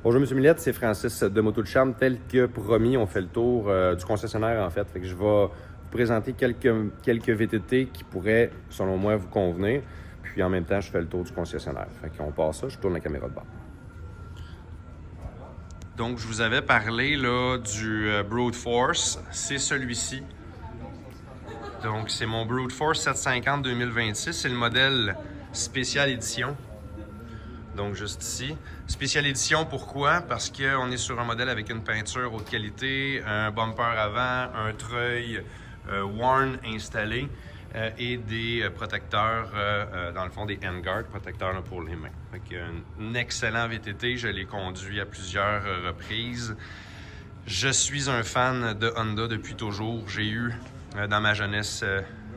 Bonjour M. Millette, c'est Francis de Moto de Charme. Tel que promis, on fait le tour du concessionnaire en fait. Fait que je vais vous présenter quelques VTT qui pourraient, selon moi, vous convenir. Puis en même temps, je fais le tour du concessionnaire. Fait qu'on passe ça, je tourne la caméra de bord. Donc, je vous avais parlé là, du Brute Force. C'est celui-ci. Donc, c'est mon Brute Force 750 2026. C'est le modèle spécial édition. Donc, juste ici. Spécial édition, pourquoi? Parce qu'on est sur un modèle avec une peinture haute qualité, un bumper avant, un treuil Warn installé et des protecteurs, dans le fond des handguards, protecteurs là, pour les mains. Fait qu'un excellent VTT, je l'ai conduit à plusieurs reprises. Je suis un fan de Honda depuis toujours. J'ai eu dans ma jeunesse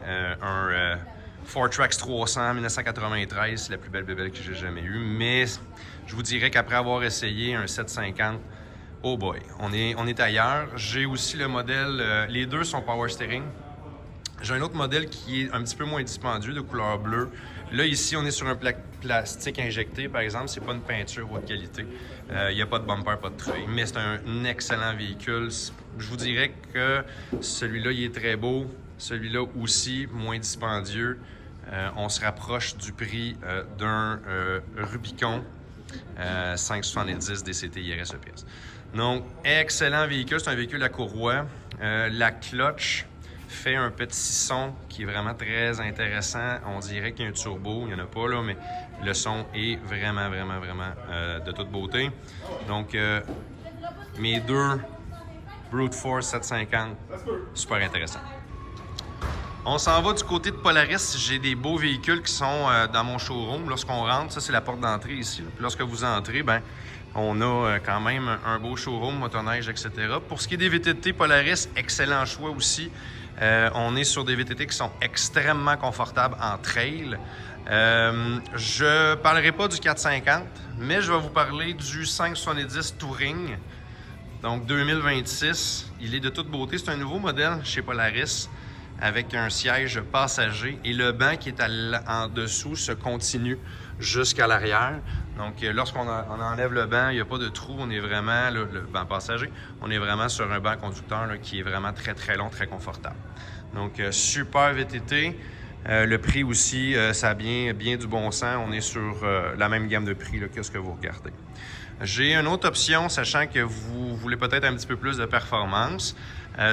un Fortrax 300 1993, c'est la plus belle bébelle que j'ai jamais eue. Mais je vous dirais qu'après avoir essayé un 750, oh boy, on est ailleurs. J'ai aussi le modèle, les deux sont power steering. J'ai un autre modèle qui est un petit peu moins dispendieux, de couleur bleue. Là, ici, on est sur un plastique injecté, par exemple. C'est pas une peinture haute qualité. Il n'y a pas de bumper, pas de treuil. Mais c'est un excellent véhicule. Je vous dirais que celui-là, il est très beau. Celui-là aussi, moins dispendieux. On se rapproche du prix d'un Rubicon 570 DCT IRS EPS. Donc, excellent véhicule. C'est un véhicule à courroie. La clutch fait un petit son qui est vraiment très intéressant. On dirait qu'il y a un turbo. Il n'y en a pas là, mais le son est vraiment de toute beauté. Donc, mes deux Brute Force 750, super intéressant. On s'en va du côté de Polaris. J'ai des beaux véhicules qui sont dans mon showroom. Lorsqu'on rentre, ça c'est la porte d'entrée ici. Puis lorsque vous entrez, ben, on a quand même un beau showroom, motoneige, etc. Pour ce qui est des VTT Polaris, excellent choix aussi. On est sur des VTT qui sont extrêmement confortables en trail. Je parlerai pas du 450, mais je vais vous parler du 570 Touring. Donc 2026. Il est de toute beauté. C'est un nouveau modèle chez Polaris, avec un siège passager et le banc qui est en dessous se continue jusqu'à l'arrière. Donc, lorsqu'on enlève le banc, il n'y a pas de trou. On est vraiment, là, le banc passager, on est vraiment sur un banc conducteur là, qui est vraiment très long, très confortable. Donc, super VTT. Le prix aussi, ça a bien du bon sens. On est sur la même gamme de prix là, que ce que vous regardez. J'ai une autre option, sachant que vous voulez peut-être un petit peu plus de performance.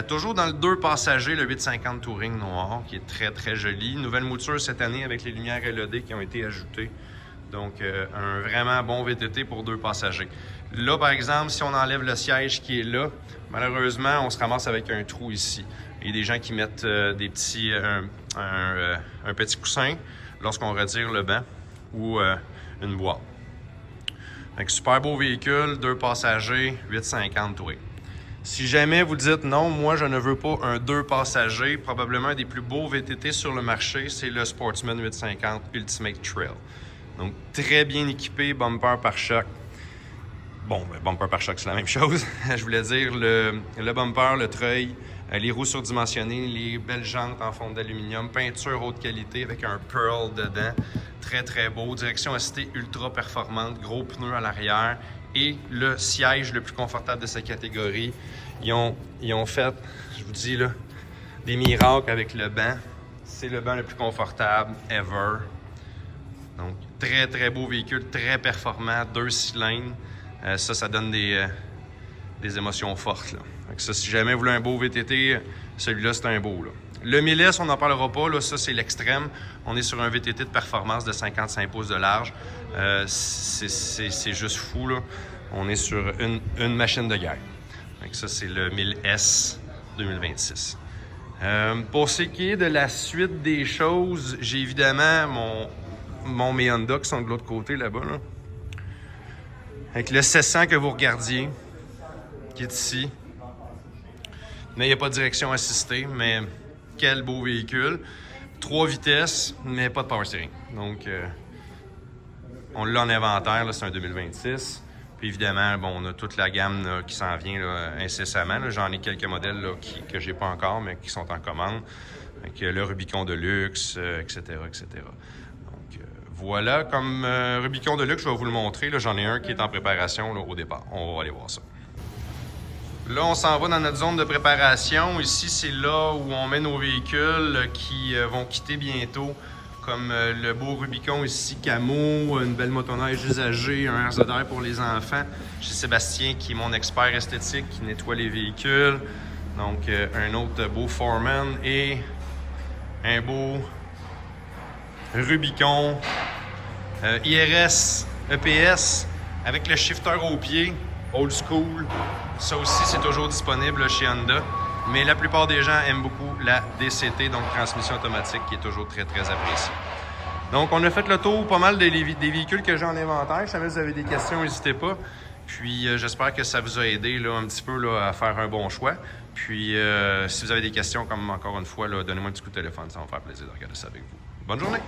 Toujours dans le 2 passagers, le 850 Touring noir, qui est très joli. Nouvelle mouture cette année avec les lumières LED qui ont été ajoutées. Donc, un vraiment bon VTT pour 2 passagers. Là, par exemple, si on enlève le siège qui est là, malheureusement, on se ramasse avec un trou ici. Il y a des gens qui mettent des petits, un petit coussin lorsqu'on retire le banc ou une boîte. Donc, super beau véhicule, 2 passagers, 850 Touring. Si jamais vous dites non, moi je ne veux pas un 2 passagers, probablement un des plus beaux VTT sur le marché, c'est le Sportsman 850 Ultimate Trail. Donc très bien équipé, bumper pare-choc. Bon, bumper pare-choc c'est la même chose. Je voulais dire le bumper, le treuil, les roues surdimensionnées, les belles jantes en fonte d'aluminium, peinture haute qualité avec un pearl dedans. Très beau, direction assistée ultra performante, gros pneus à l'arrière. Et le siège le plus confortable de sa catégorie. Ils ont fait, je vous dis là, des miracles avec le banc. C'est le banc le plus confortable ever. Donc, très beau véhicule, très performant, 2 cylindres. Ça donne des émotions fortes. Là. Donc ça, si jamais vous voulez un beau VTT, celui-là, c'est un beau. Là. Le 1000S, on n'en parlera pas. Là, ça, c'est l'extrême. On est sur un VTT de performance de 55 pouces de large. C'est juste fou. Là. On est sur une machine de guerre. Donc ça, c'est le 1000S 2026. Pour ce qui est de la suite des choses, j'ai évidemment mes Honda qui sont de l'autre côté là-bas. Là. Avec le 700 que vous regardiez, qui est ici. Mais il n'y a pas de direction assistée, mais quel beau véhicule. 3 vitesses, mais pas de power steering. Donc, on l'a en inventaire, là, c'est un 2026. Puis évidemment, bon, on a toute la gamme là, qui s'en vient là, incessamment. Là. J'en ai quelques modèles là, que j'ai pas encore, mais qui sont en commande. Donc, le Rubicon de luxe, etc. Donc, Voilà, comme Rubicon Deluxe, je vais vous le montrer. J'en ai un qui est en préparation là, au départ. On va aller voir ça. Là, on s'en va dans notre zone de préparation. Ici, c'est là où on met nos véhicules qui vont quitter bientôt, comme le beau Rubicon ici, camo, une belle motoneige usagée, un RZR pour les enfants. J'ai Sébastien qui est mon expert esthétique, qui nettoie les véhicules. Donc, un autre beau Foreman et un beau Rubicon IRS EPS avec le shifter au pied, old school. Ça aussi, c'est toujours disponible chez Honda. Mais la plupart des gens aiment beaucoup la DCT, donc transmission automatique, qui est toujours très, très appréciée. Donc, on a fait le tour pas mal des véhicules que j'ai en inventaire. Si jamais vous avez des questions, n'hésitez pas. Puis, j'espère que ça vous a aidé là, un petit peu là, à faire un bon choix. Puis, si vous avez des questions, comme encore une fois, donnez-moi un petit coup de téléphone. Ça va me faire plaisir de regarder ça avec vous. Bonne journée!